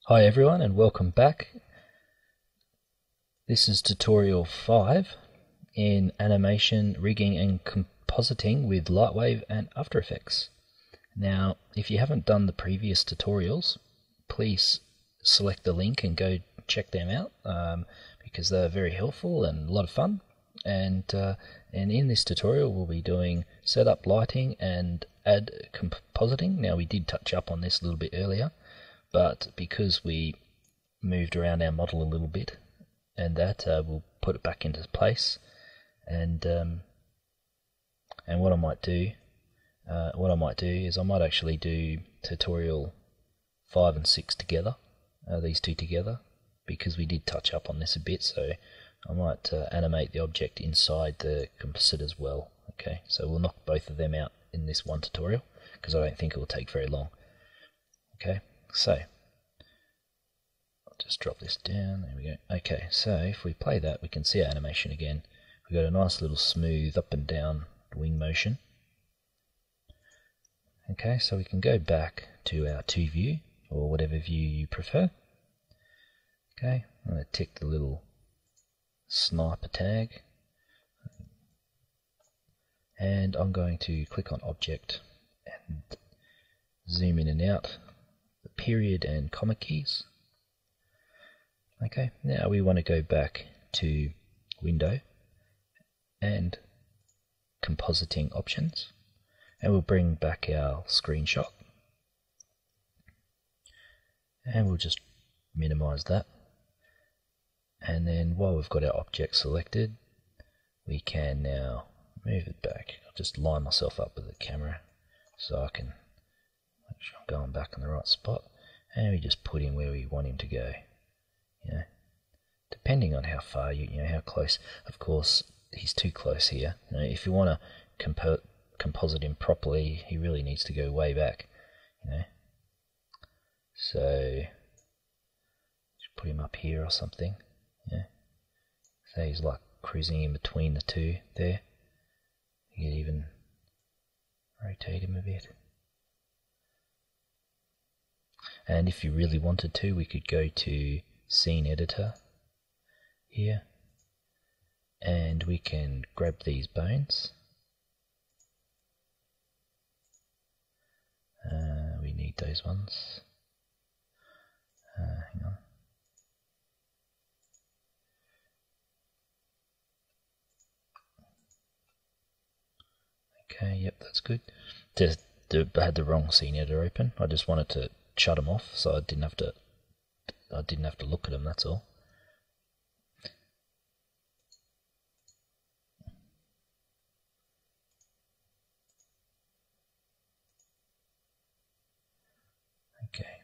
Hi everyone and welcome back. This is tutorial 5 in animation, rigging and compositing with Lightwave and After Effects. Now if you haven't done the previous tutorials, please select the link and go check them out because they're very helpful and a lot of fun. And in this tutorial we'll be doing setup, lighting and add compositing. Now we did touch up on this a little bit earlier, but because we moved around our model a little bit, and that we'll put it back into place. And what I might do is I might actually do tutorial 5 and 6 together, these two together, because we did touch up on this a bit. So I might animate the object inside the composite as well. Okay, so we'll knock both of them out in this one tutorial because I don't think it will take very long. Okay. So, I'll just drop this down, there we go. Okay, so if we play that, we can see our animation again. We've got a nice little smooth up and down wing motion. Okay, so we can go back to our 2 view, or whatever view you prefer. Okay, I'm going to tick the little sniper tag. And I'm going to click on Object and zoom in and out period and comma keys. Okay, now we want to go back to Window and Compositing Options, and we'll bring back our screenshot, and we'll just minimize that. And then while we've got our object selected, we can now move it back. I'll just line myself up with the camera so I can make sure I'm going back in the right spot, and we just put him where we want him to go. Depending on how far how close. Of course, he's too close here. If you want to composite him properly, he really needs to go way back. So just put him up here or something. So he's like cruising in between the two there. You can even rotate him a bit. And if you really wanted to, we could go to Scene Editor here, and we can grab these bones. We need those ones. Hang on. Okay, yep, that's good. I had the wrong scene editor open. I just wanted to shut them off, so I didn't have to look at them. That's all. Okay.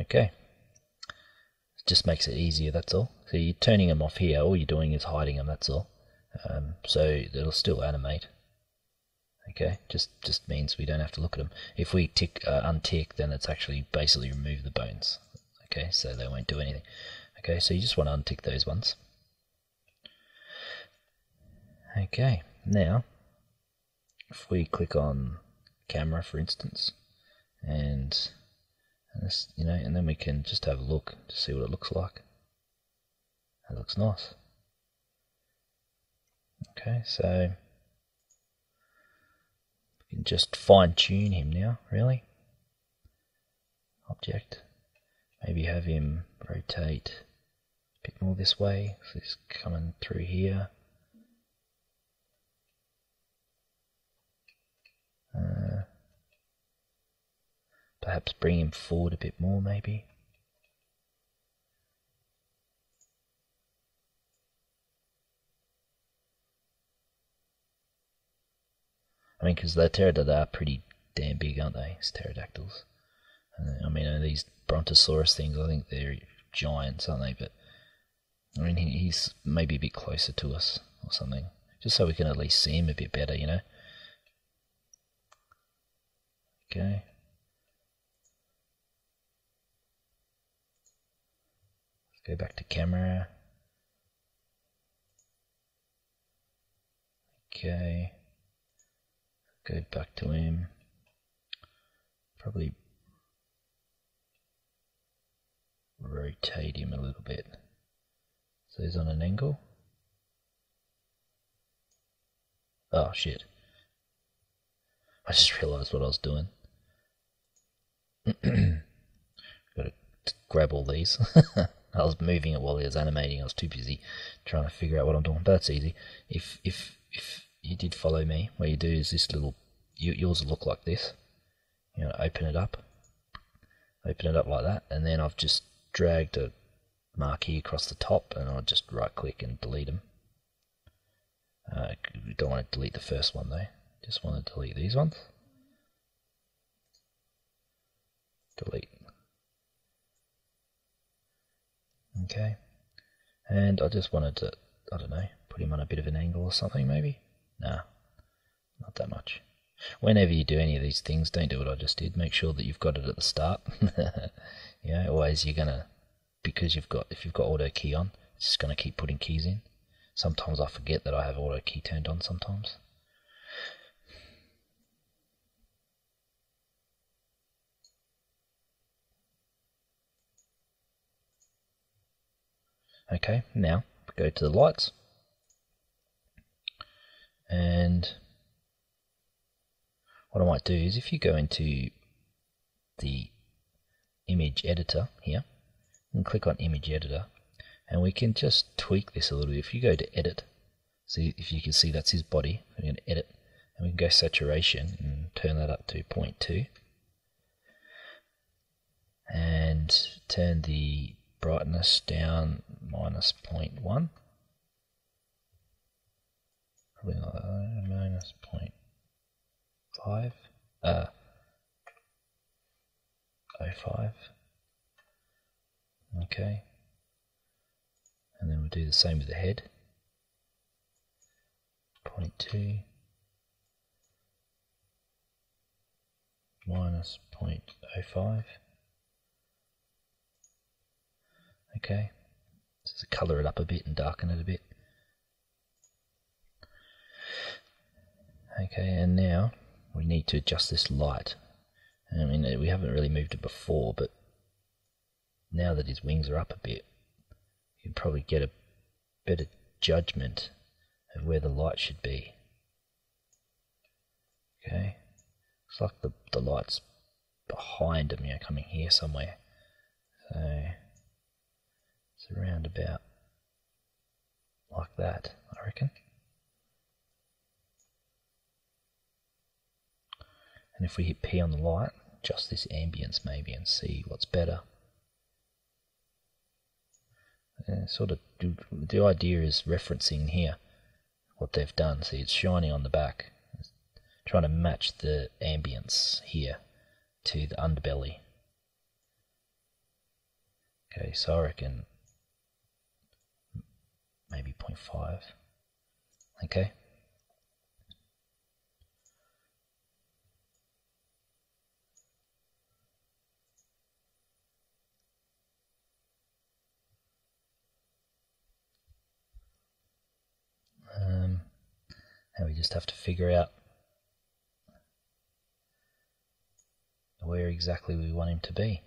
Okay. It just makes it easier. That's all. So you're turning them off here. All you're doing is hiding them. That's all. So it'll still animate. Okay, just means we don't have to look at them. If we untick, then it's actually basically remove the bones. Okay, so they won't do anything. Okay, so you just want to untick those ones. Okay, now if we click on camera, for instance, and this, and then we can just have a look to see what it looks like. That looks nice. Okay, so we can just fine tune him now, really. Object. Maybe have him rotate a bit more this way, so he's coming through here. Perhaps bring him forward a bit more, maybe. I mean, because the pterodactyls are pretty damn big, aren't they? It's pterodactyls. I mean, these brontosaurus things, I think they're giants, aren't they? But I mean, he's maybe a bit closer to us or something, just so we can at least see him a bit better, Okay. Let's go back to camera. Okay. Go back to him. Probably rotate him a little bit. So he's on an angle. Oh shit. I just realised what I was doing. Gotta grab all these. I was moving it while he was animating. I was too busy trying to figure out what I'm doing. But that's easy. If you did follow me, what you do is this little, yours will look like this. You know, open it up like that, and then I've just dragged a marquee across the top, and I'll just right click and delete them. You don't want to delete the first one though, just want to delete these ones. Delete. Okay, and I just wanted to, I don't know, put him on a bit of an angle or something maybe. Nah, not that much. Whenever you do any of these things, don't do what I just did. Make sure that you've got it at the start. You know, always you're gonna, because if you've got auto key on, it's just gonna keep putting keys in. Sometimes I forget that I have auto key turned on sometimes. Okay, now go to the lights, and what I might do is, if you go into the image editor here and click on image editor, and we can just tweak this a little bit. If you go to edit, see if you can see that's his body, we're going to edit, and we can go saturation and turn that up to 0.2 and turn the brightness down minus 0.1, probably like that, minus 0.5, 0.05, okay, and then we'll do the same with the head, 0.2 minus 0.05. Okay, just colour it up a bit and darken it a bit. Okay, and now we need to adjust this light. I mean, we haven't really moved it before, but now that his wings are up a bit, you can probably get a better judgment of where the light should be. Okay, looks like the light's behind him, you know, coming here somewhere. So it's around about like that, I reckon. And if we hit P on the light, adjust this ambience maybe and see what's better. Sort of, the idea is referencing here what they've done. See, it's shining on the back, trying to match the ambience here to the underbelly. Okay, so I reckon maybe 0.5. Okay. And we just have to figure out where exactly we want him to be.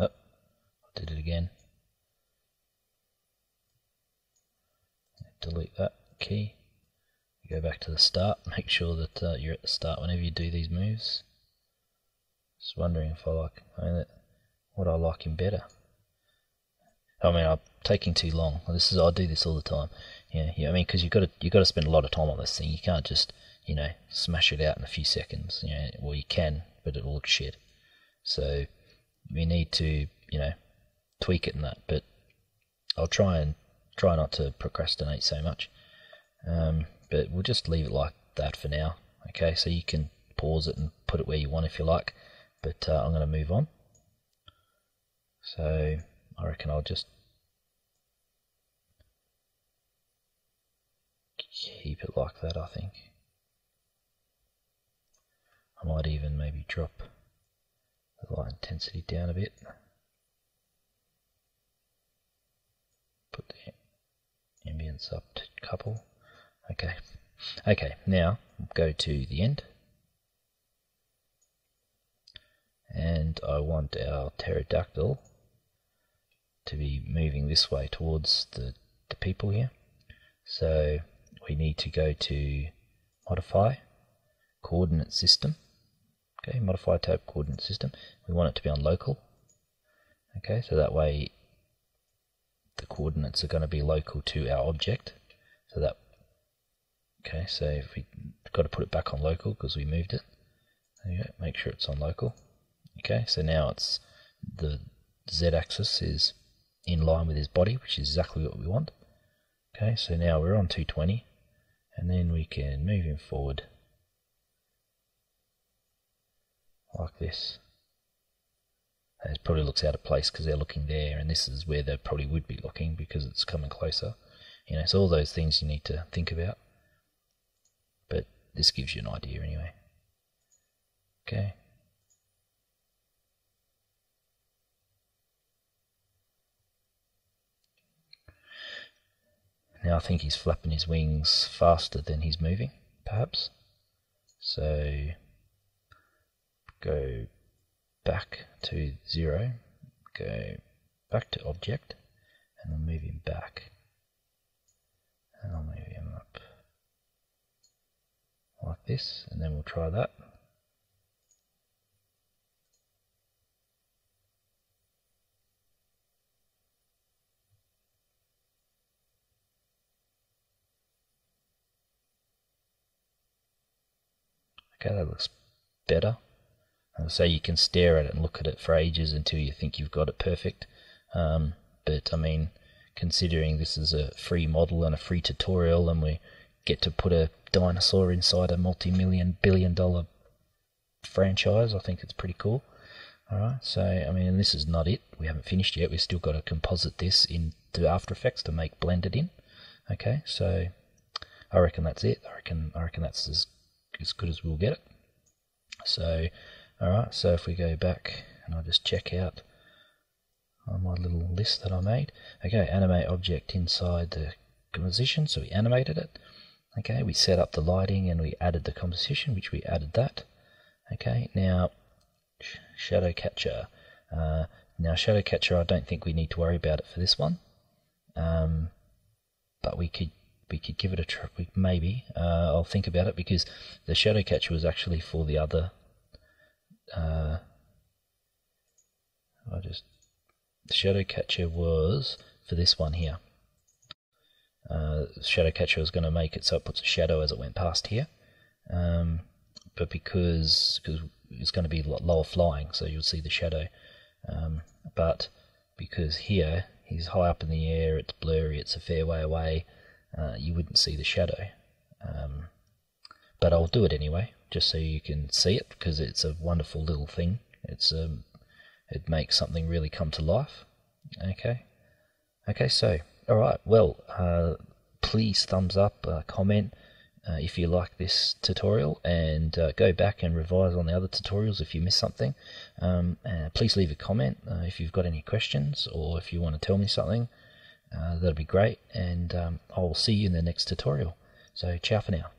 Oh, did it again. Delete that key. Go back to the start. Make sure that you're at the start whenever you do these moves. Just wondering if would I like him better? I mean, I'm taking too long. I do this all the time. Yeah. I mean, because you've got to spend a lot of time on this thing. You can't just, you know, smash it out in a few seconds. You know, well, you can, but it'll look shit. So we need to, you know, tweak it and that. But I'll try not to procrastinate so much. But we'll just leave it like that for now. Okay, so you can pause it and put it where you want if you like, but I'm going to move on. So I reckon I'll just keep it like that. I think I might even maybe drop the light intensity down a bit. Put the ambience up to couple. Okay, now go to the end. And I want our pterodactyl to be moving this way towards the people here. So we need to go to modify coordinate system. Okay, modify tab coordinate system. We want it to be on local. Okay, so that way the coordinates are going to be local to our object. So that, okay, so if we got to put it back on local because we moved it. There you go, make sure it's on local. Okay, so now it's the z-axis is in line with his body, which is exactly what we want. Okay, so now we're on 220, and then we can move him forward like this. It probably looks out of place because they're looking there, and this is where they probably would be looking because it's coming closer. You know, so all those things you need to think about. But this gives you an idea anyway. Okay. Now I think he's flapping his wings faster than he's moving, perhaps. So go back to 0, go back to object, and I'll move him back. And I'll move him up like this, and then we'll try that. Okay, that looks better. So you can stare at it and look at it for ages until you think you've got it perfect. But I mean, considering this is a free model and a free tutorial, and we get to put a dinosaur inside a multi-million, billion-dollar franchise, I think it's pretty cool. Alright, so I mean, this is not it. We haven't finished yet. We've still got to composite this into After Effects to make blended in. Okay, so I reckon that's it. I reckon that's as good as we'll get it. So alright, so if we go back and I'll just check out on my little list that I made. Okay, animate object inside the composition, so we animated it. Okay, we set up the lighting and we added the composition, which we added that. Okay, now shadow catcher. Now shadow catcher, I don't think we need to worry about it for this one. But we could give it a try. Maybe I'll think about it, because the shadow catcher was actually for the other. The shadow catcher was for this one here. Shadow catcher was going to make it so it puts a shadow as it went past here, but because it's going to be lower flying, so you'll see the shadow. But because here he's high up in the air, it's blurry, it's a fair way away, you wouldn't see the shadow. But I'll do it anyway, just so you can see it, because it's a wonderful little thing. It makes something really come to life. Okay, so alright, well, please thumbs up, comment if you like this tutorial, and go back and revise on the other tutorials if you missed something. Please leave a comment if you've got any questions, or if you want to tell me something. That'll be great, and I'll see you in the next tutorial. So ciao for now.